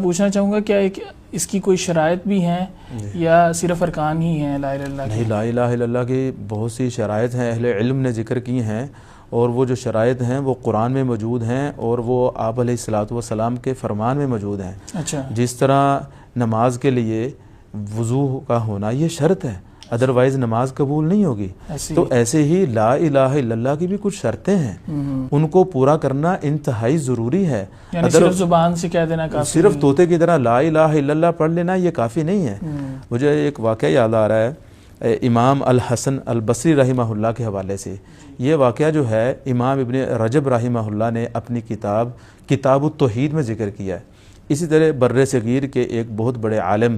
پوچھنا چاہوں گا کیا اس کی کوئی شرائط بھی ہیں یا صرف ارکان ہی ہیں لا الہ الا اللہ نہیں، لا الہ الا اللہ کی بہت سی شرائط ہیں، اہل علم نے ذکر کی ہیں، اور وہ جو شرائط ہیں وہ قرآن میں موجود ہیں اور وہ آپ علیہ الصلوۃ والسلام کے فرمان میں موجود ہیں۔ اچھا، جس طرح نماز کے لیے وضو کا ہونا یہ شرط ہے، ادروائز نماز قبول نہیں ہوگی، تو ایسے ہی لا الہ الا اللہ کی بھی کچھ شرطیں ہیں، ان کو پورا کرنا انتہائی ضروری ہے۔ یعنی صرف زبان سے کہہ دینا کافی، صرف طوطے کی طرح لا الہ الا اللہ پڑھ لینا یہ کافی نہیں ہے۔ مجھے ایک واقعہ یاد آ رہا ہے امام الحسن البصری رحمہ اللہ کے حوالے سے۔ یہ واقعہ جو ہے امام ابن رجب رحمہ اللہ نے اپنی کتاب التوحید میں ذکر کیا ہے۔ اسی طرح بر صغیر کے ایک بہت بڑے عالم،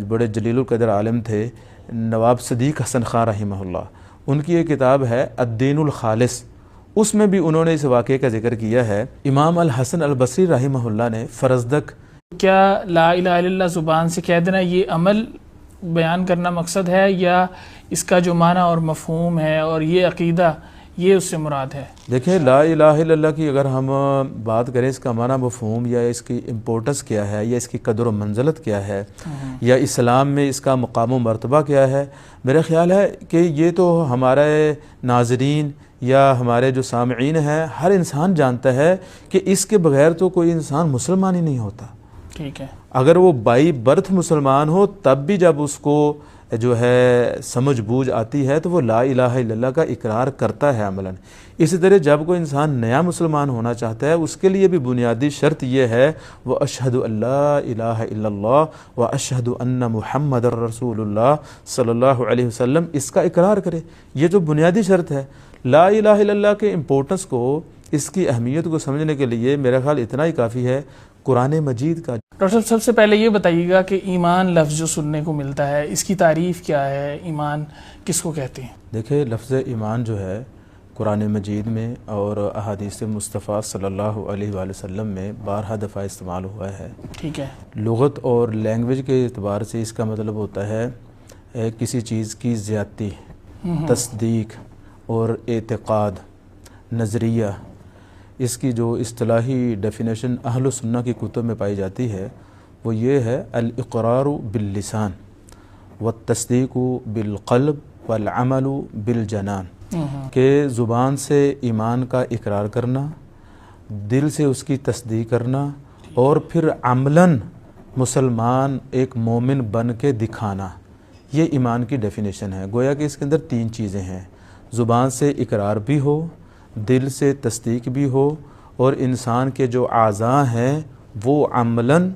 بڑے جلیل القدر عالم تھے نواب صدیق حسن خان رحمہ اللہ، ان کی ایک کتاب ہے الدین الخالص، اس میں بھی انہوں نے اس واقعے کا ذکر کیا ہے۔ امام الحسن البصری رحمہ اللہ نے فرزدق، کیا لا الہ الا اللہ زبان سے کہہ دینا یہ عمل بیان کرنا مقصد ہے یا اس کا جو معنی اور مفہوم ہے اور یہ عقیدہ یہ اس سے مراد ہے؟ دیکھیں لا الہ الا اللہ کی اگر ہم بات کریں اس کا معنی مفہوم یا اس کی امپورٹنس کیا ہے یا اس کی قدر و منزلت کیا ہے یا اسلام میں اس کا مقام و مرتبہ کیا ہے، میرا خیال ہے کہ یہ تو ہمارے ناظرین یا ہمارے جو سامعین ہیں ہر انسان جانتا ہے کہ اس کے بغیر تو کوئی انسان مسلمان ہی نہیں ہوتا۔ ٹھیک ہے، اگر وہ بائی برتھ مسلمان ہو تب بھی جب اس کو جو ہے سمجھ بوجھ آتی ہے تو وہ لا الہ الا اللہ کا اقرار کرتا ہے عملاً۔ اسی طرح جب کوئی انسان نیا مسلمان ہونا چاہتا ہے اس کے لیے بھی بنیادی شرط یہ ہے وہ اشہد ان لا الہ الا اللہ و اشہد ان محمد رسول اللہ صلی اللہ علیہ وسلم، اس کا اقرار کرے۔ یہ جو بنیادی شرط ہے لا الہ الا اللہ کے امپورٹنس کو، اس کی اہمیت کو سمجھنے کے لیے میرا خیال اتنا ہی کافی ہے قرآن مجید کا۔ ڈاکٹر صاحب سب سے پہلے یہ بتائیے گا کہ ایمان لفظ جو سننے کو ملتا ہے اس کی تعریف کیا ہے، ایمان کس کو کہتے ہیں؟ دیکھیں لفظ ایمان جو ہے قرآن مجید میں اور احادیث مصطفیٰ صلی اللہ علیہ وآلہ وسلم میں بارہا دفعہ استعمال ہوا ہے۔ ٹھیک ہے، لغت اور لینگویج کے اعتبار سے اس کا مطلب ہوتا ہے کسی چیز کی زیادتی، تصدیق اور اعتقاد، نظریہ۔ اس کی جو اصطلاحی ڈیفینیشن اہل سنہ کی کتب میں پائی جاتی ہے وہ یہ ہے الاقرار باللسان والتصدیق بالقلب والعمل بالجنان، کہ زبان سے ایمان کا اقرار کرنا، دل سے اس کی تصدیق کرنا اور پھر عملاً مسلمان ایک مومن بن کے دکھانا، یہ ایمان کی ڈیفینیشن ہے۔ گویا کہ اس کے اندر تین چیزیں ہیں، زبان سے اقرار بھی ہو، دل سے تصدیق بھی ہو، اور انسان کے جو اعضاء ہیں وہ عملاً